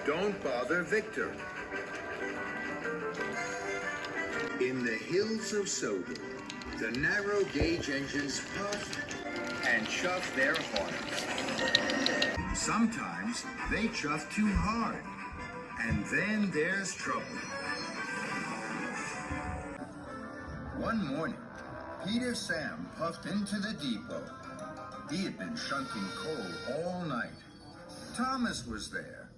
Don't bother Victor. In the hills of Sodor, the narrow gauge engines puff and chuff their horns. Sometimes they chuff too hard, and then there's trouble. One morning, Peter Sam puffed into the depot. He had been shunting coal all night. Thomas was there.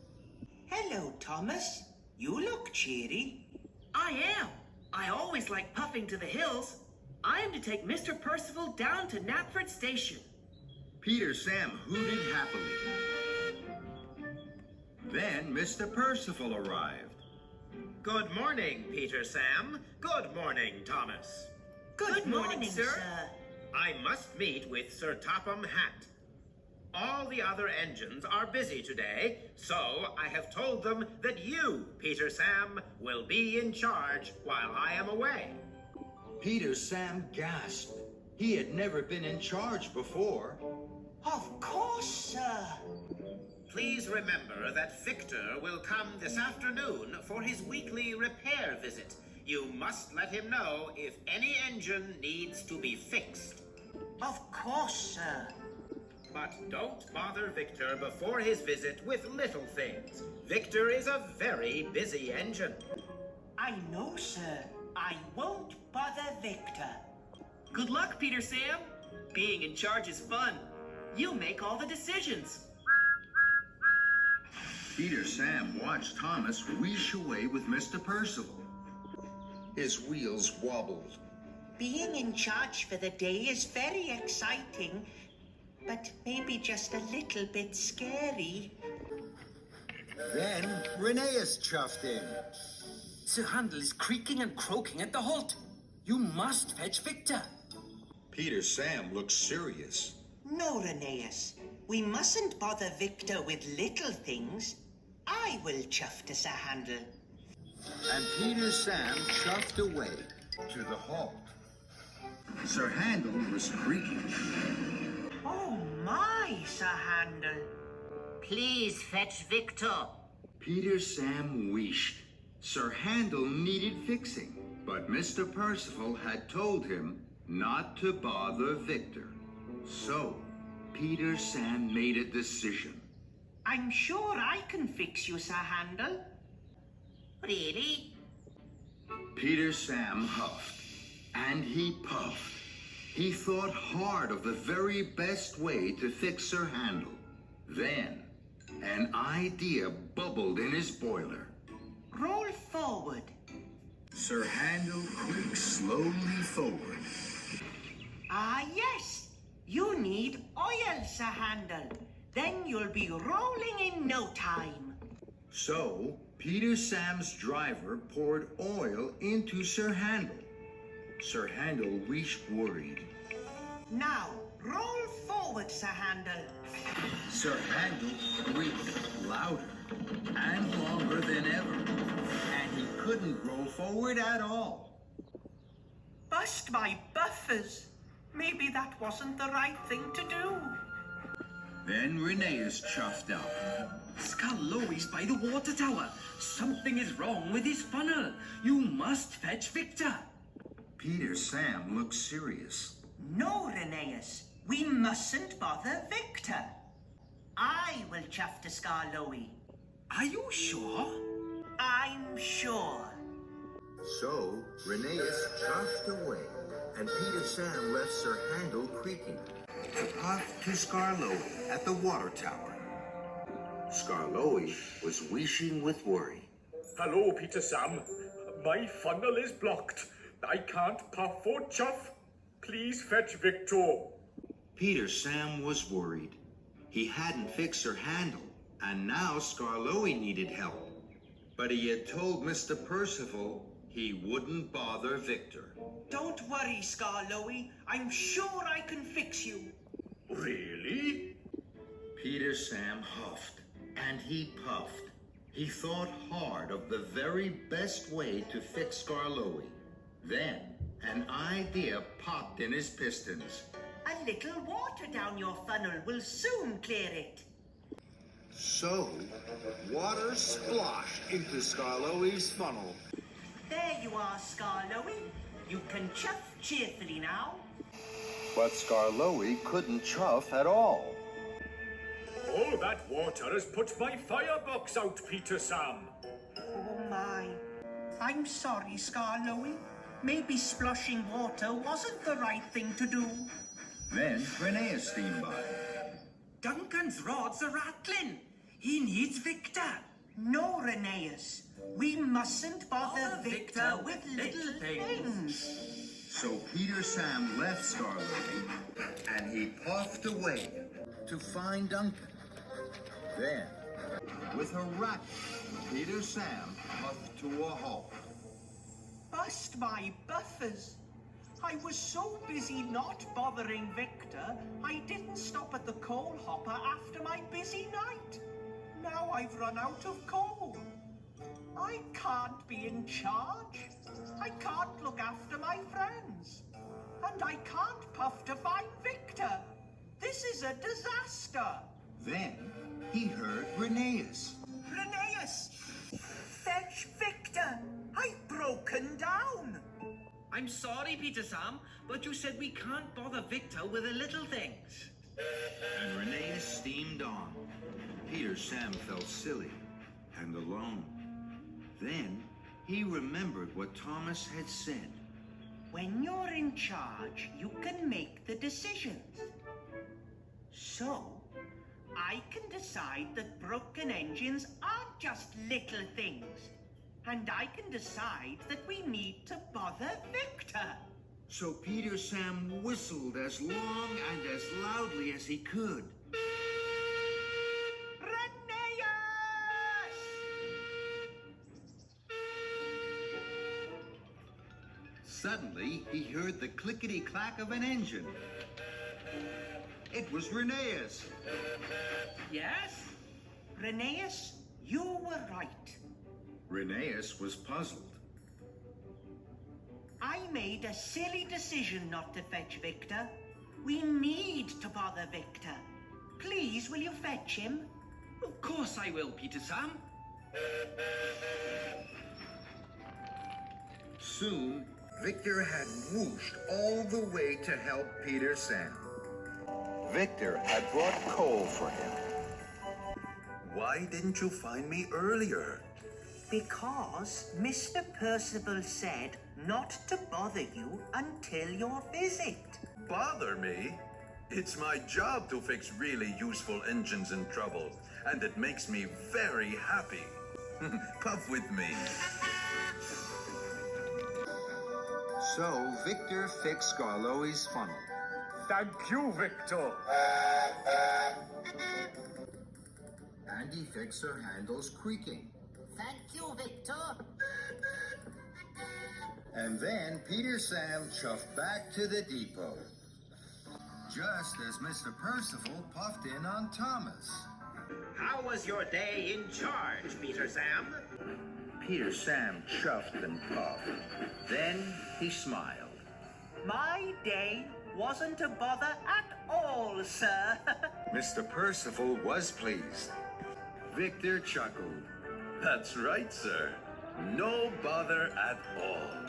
Hello, Thomas. You look cheery. I am. I always like puffing to the hills. I am to take Mr. Percival down to Knapford Station. Peter Sam hooted happily. Then Mr. Percival arrived. Good morning, Peter Sam. Good morning, Thomas. Good morning, sir. I must meet with Sir Topham Hatt. All the other engines are busy today, so I have told them that you, Peter Sam, will be in charge while I am away. Peter Sam gasped. He had never been in charge before. Of course, sir. Please remember that Victor will come this afternoon for his weekly repair visit. You must let him know if any engine needs to be fixed. Of course, sir. But don't bother Victor before his visit with little things. Victor is a very busy engine. I know, sir. I won't bother Victor. Good luck, Peter Sam. Being in charge is fun. You make all the decisions. Peter Sam watched Thomas wheesh away with Mr. Percival. His wheels wobbled. Being in charge for the day is very exciting, but maybe just a little bit scary. Then Rheneas chuffed in. Sir Handel is creaking and croaking at the halt. You must fetch Victor. Peter Sam looked serious. No, Rheneas. We mustn't bother Victor with little things. I will chuff to Sir Handel. And Peter Sam chuffed away to the halt. Sir Handel was creaking. Oh my, Sir Handel. Please fetch Victor. Peter Sam wheeshed. Sir Handel needed fixing, but Mr. Percival had told him not to bother Victor. So, Peter Sam made a decision. I'm sure I can fix you, Sir Handel. Really? Peter Sam huffed, and he puffed. He thought hard of the very best way to fix Sir Handel. Then, an idea bubbled in his boiler. Roll forward. Sir Handel creaked slowly forward. Ah, yes. You need oil, Sir Handel. Then you'll be rolling in no time. So, Peter Sam's driver poured oil into Sir Handel. Sir Handel wheeshed worried. Now, roll forward, Sir Handel. Sir Handel creaked louder and longer than ever, and he couldn't roll forward at all. Bust my buffers. Maybe that wasn't the right thing to do. Then Rheneas chuffed up. Skarloey's by the water tower. Something is wrong with his funnel. You must fetch Victor. Peter Sam looked serious. No, Rheneas. We mustn't bother Victor. I will chuff to Skarloey. Are you sure? I'm sure. So, Rheneas chuffed away, and Peter Sam left Sir Handel creaking to puff to Skarloey at the water tower. Skarloey was wheeshing with worry. Hello, Peter Sam. My funnel is blocked. I can't puff or chuff. Please fetch Victor. Peter Sam was worried. He hadn't fixed Sir Handel, and now Skarloey needed help. But he had told Mr. Percival he wouldn't bother Victor. Don't worry, Skarloey. I'm sure I can fix you. Really? Peter Sam huffed, and he puffed. He thought hard of the very best way to fix Skarloey. Then, an idea popped in his pistons. A little water down your funnel will soon clear it. So, water splashed into Skarloey's funnel. There you are, Skarloey. You can chuff cheerfully now. But Skarloey couldn't chuff at all. All that water has put my firebox out, Peter Sam. Oh my. I'm sorry, Skarloey. Maybe splashing water wasn't the right thing to do. Then Renee steamed by. Duncan's rods are rattling. He needs Victor. No, Rheneas. We mustn't bother Victor with little things. So Peter Sam left Skarloey, and he puffed away to find Duncan. Then, with a rattle, Peter Sam puffed to a halt. Bust my buffers. I was so busy not bothering Victor, I didn't stop at the coal hopper after my busy night. Now I've run out of coal. I can't be in charge. I can't look after my friends. And I can't puff to find Victor. This is a disaster. Then he heard Rheneas. Rheneas! Fetch Victor! I've broken down. I'm sorry, Peter Sam, but you said we can't bother Victor with the little things. And Rheneas steamed on. Peter Sam felt silly and alone. Then he remembered what Thomas had said. When you're in charge, you can make the decisions. So, I can decide that broken engines aren't just little things. And I can decide that we need to bother Victor. So Peter Sam whistled as long and as loudly as he could. Rheneas! Suddenly, he heard the clickety-clack of an engine. It was Rheneas. Yes? Rheneas, you were right. Rheneas was puzzled. I made a silly decision not to fetch Victor. We need to bother Victor. Please, will you fetch him? Of course I will, Peter Sam. Soon, Victor had whooshed all the way to help Peter Sam. Victor had brought coal for him. Why didn't you find me earlier? Because Mr. Percival said not to bother you until your visit. Bother me? It's my job to fix really useful engines in trouble, and it makes me very happy. Puff with me. So Victor fixed Skarloey's funnel. Thank you, Victor. And he fixed her handles creaking. Thank you, Victor. And then Peter Sam chuffed back to the depot. Just as Mr. Percival puffed in on Thomas. How was your day in charge, Peter Sam? Peter Sam chuffed and puffed. Then he smiled. My day wasn't a bother at all, sir. Mr. Percival was pleased. Victor chuckled. That's right, sir. No bother at all.